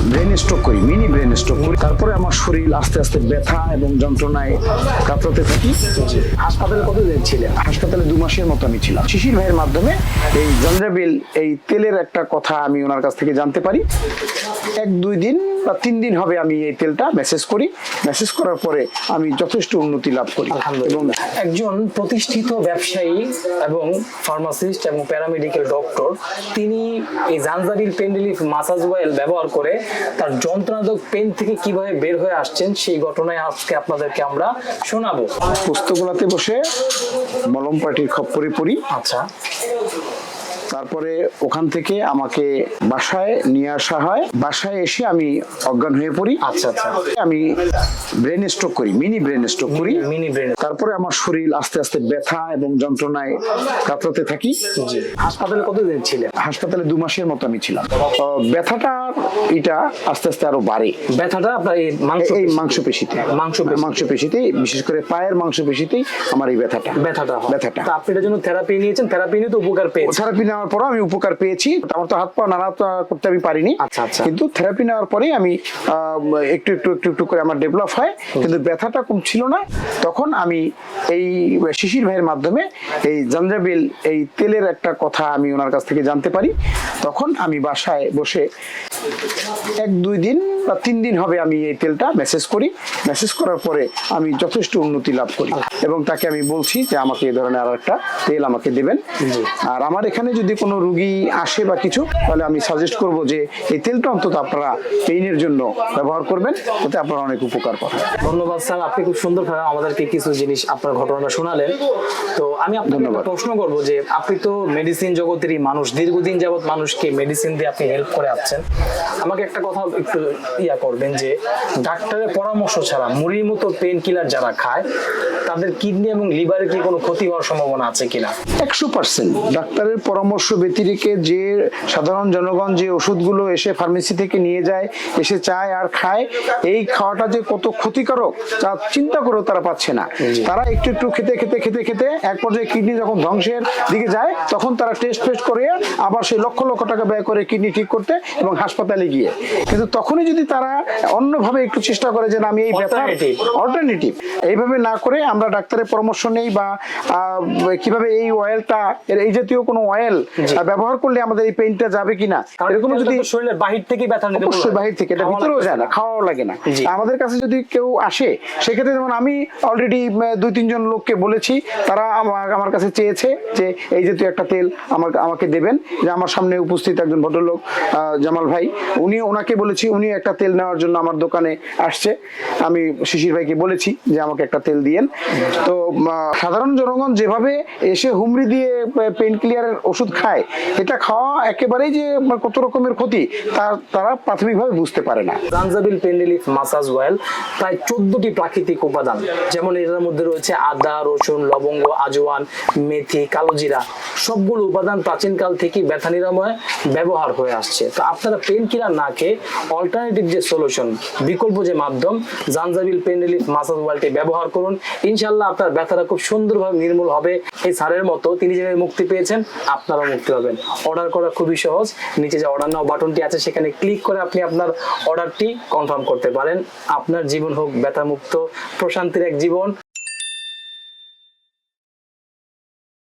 Brain stroke করি, mini brain stroke করি। তারপরে আমার শরীর আস্তে আস্তে ব্যথা এবং যন্ত্রণায় কাতরাতে থাকি। হাসপাতালে কতদিন ছিলেন? হাসপাতালে 2 মাসের মতো আমি ছিলাম। শিশির ভাইয়ের মাধ্যমে এই জাঞ্জাবিল এই তেলের একটা কথা আমি ওনার কাছ থেকে জানতে পারি। 1-2 দিন বা 3 দিন হবে আমি এই তেলটা মেসেজ করি। মেসেজ করার পরে আমি যথেষ্ট উন্নতি লাভ করি। এবং একজন প্রতিষ্ঠিত ব্যবসায়ী এবং ফার্মাসিস্ট এবং প্যারামেডিক্যাল ডক্টর, তিনি এই জাঞ্জাবিল পেন রিলিফ মাসাজ অয়েল ব্যবহার করে তার যন্ত্রণাদায়ক পেন থেকে কিভাবে বের হয়ে আসছেন সেই ঘটনায় আজকে আপনাদেরকে আমরা শোনাবো। পুস্তকগুলোতে বসে মলম পাটির খপ্পরে পড়ি। আচ্ছা, তারপরে ওখান থেকে আমাকে বাসায় নিয়ে আসা হয়। বাসায় এসে আমি অজ্ঞান হয়ে পড়ি। আচ্ছা আচ্ছা, আমি ব্রেন স্ট্রোক করি, মিনি ব্রেন স্ট্রোক করি। Mini brain. তারপরে আমার শরীর আস্তে আস্তে ব্যথা এবং যন্ত্রণায় কাতরাতে থাকি। হাসপাতালে কতদিন ছিলেন? হাসপাতালে 2 মাসের মতো আমি ছিলাম। ব্যথাটা এটা আস্তে আস্তে আরো বাড়ে। ব্যথাটা আপনার এই এই মাংসপেশিতে, মাংসপেশিতে, বিশেষ করে পায়ের মাংসপেশিতেই আমার এই ব্যথাটা ব্যথাটা। তো আপনি এটার জন্য থেরাপি নিয়েছেন, থেরাপি নিয়ে তো উপকার পেয়েছেন? থেরাপি নেওয়ার পর আমি উপকার পেয়েছি। আমার তো হাত পা নাড়াচাড়া করতে আমি পারিনি। আচ্ছা আচ্ছা। কিন্তু থেরাপি নেওয়ার পরে আমি একটু একটু একটু একটু করে আমার ডেভেলপ হয়, কিন্তু ব্যথাটা কম ছিল না। তখন আমি এই শিশির ভাইয়ের মাধ্যমে এই জাঞ্জাবিল এই তেলের একটা কথা আমি ওনার কাছ থেকে জানতে পারি। তখন আমি বাসায় বসে 1-2 দিন বা 3 দিন হবে আমি এই তেলটা মেসেজ করি। মেসেজ করার পরে আমি যথেষ্ট উন্নতি লাভ করি এবং তাকে আমি বলছি যে আমাকে এই ধরনের আর একটা তেল আমাকে দেবেন। আর আমার এখানে যদি কোনো রুগী আসে বা কিছু, তাহলে আমি সাজেস্ট করব যে এই তেলটা অন্তত আপনারা পেইনের জন্য ব্যবহার করবেন, এতে আপনারা অনেক উপকার পাবেন। ধন্যবাদ স্যার, আপনি খুব সুন্দরভাবে আমাদেরকে কিছু জিনিস আপনার ঘটনাটা শোনালেন। তো আমি আপনাকে একটা প্রশ্ন করব যে আপনি তো মেডিসিন জগতেরই মানুষ, দীর্ঘদিন যাবত মানুষকে মেডিসিন দিয়ে আপনি হেল্প করে আসছেন। আমাকে একটা কথা একটু করবেন যে ডাক্তারের পরামর্শ ছাড়া মুড়ির মতো পেন কিলার যারা খায় তাদের কিডনি এবং লিভারে কি কোনো ক্ষতি হওয়ার সম্ভাবনা আছে কিনা? 100% ডাক্তারের পরামর্শ ব্যতিরেকে যে সাধারণ জনগণ যে ওষুধগুলো এসে ফার্মেসি থেকে নিয়ে যায়, এসে চায় আর খায়, এই খাওয়াটা যে কত ক্ষতিকারক তা চিন্তা করেও তারা পাচ্ছে না। তারা একটু একটু খেতে খেতে খেতে খেতে এক পর্যায়ে কিডনি যখন ধ্বংসের দিকে যায়, তখন তারা টেস্ট করে আবার সেই লক্ষ লক্ষ টাকা ব্যয় করে কিডনি ঠিক করতে এবং হাসপাতালে গিয়ে। কিন্তু তখনই যদি তারা অন্যভাবে একটু চেষ্টা করে যে আমি এই অল্টারনেটিভ এইভাবে না করে আমরা ডাক্তারের পরামর্শ নেই বা কিভাবে এই অয়েলটা এই জাতীয় কোনো অয়েল ব্যবহার করলে আমাদের এই পেইনটা যাবে কিনা, এরকম যদি শরীরের বাহির থেকে ব্যথা নিতে অবশ্যই বাহির থেকে, এটা ভিতরেও যায় না, খাওয়াও লাগে না। আমাদের কাছে যদি কেউ আসে, সেক্ষেত্রে যেমন আমি অলরেডি 2-3 জন লোককে বলেছি, তারা আমার কাছে চেয়েছে যে এই জাতীয় একটা তেল আমাকে দেবেন। যে আমার সামনে উপস্থিত একজন ভদ্রলোক জামাল ভাই, ওনাকে বলেছি, উনি একটা তেল নেওয়ার জন্য আমার দোকানে আসছে। আমি শিশির ভাইকে বলেছি যে আমাকে একটা তেল দিয়েন। তো সাধারণ জনগণ যেভাবে এসে হুমড়ি দিয়ে পেইন ক্লিয়ারের ওষুধ খায়, এটা খাওয়া একেবারেই যে কত রকমের ক্ষতি তারা প্রাথমিকভাবে বুঝতে পারে না। জাঞ্জাবিল পেন রিলিফ মাসাজ অয়েল প্রায় 14টি প্রাকৃতিক উপাদান, যেমন এর মধ্যে রয়েছে আদা, রসুন, লবঙ্গ, আজওয়ান, মেথি, কালোজিরা, সবগুলো উপাদান প্রাচীনকাল থেকে ব্যথা নিরাময়ে ব্যবহার হয়ে আসছে। তো আপনারা পেন কিলার না খেয়ে অল্টারনেটিভ যে সলিউশন, বিকল্প যে মাধ্যম জাঞ্জাবিল পেন রিলিফ মাসাজ অয়েলটি ব্যবহার করুন। ইনশাআল্লাহ আপনার ব্যথাটা খুব সুন্দরভাবে নির্মূল হবে। এই স্যারের মতো তিনি যেভাবে মুক্তি পেয়েছেন, আপনারাও মুক্তি পাবেন। অর্ডার করা খুবই সহজ, নিচে যে অর্ডার নাও বাটনটি আছে সেখানে ক্লিক করে আপনি আপনার অর্ডারটি কনফার্ম করতে পারেন। আপনার জীবন হোক ব্যথামুক্ত, প্রশান্তির এক জীবন।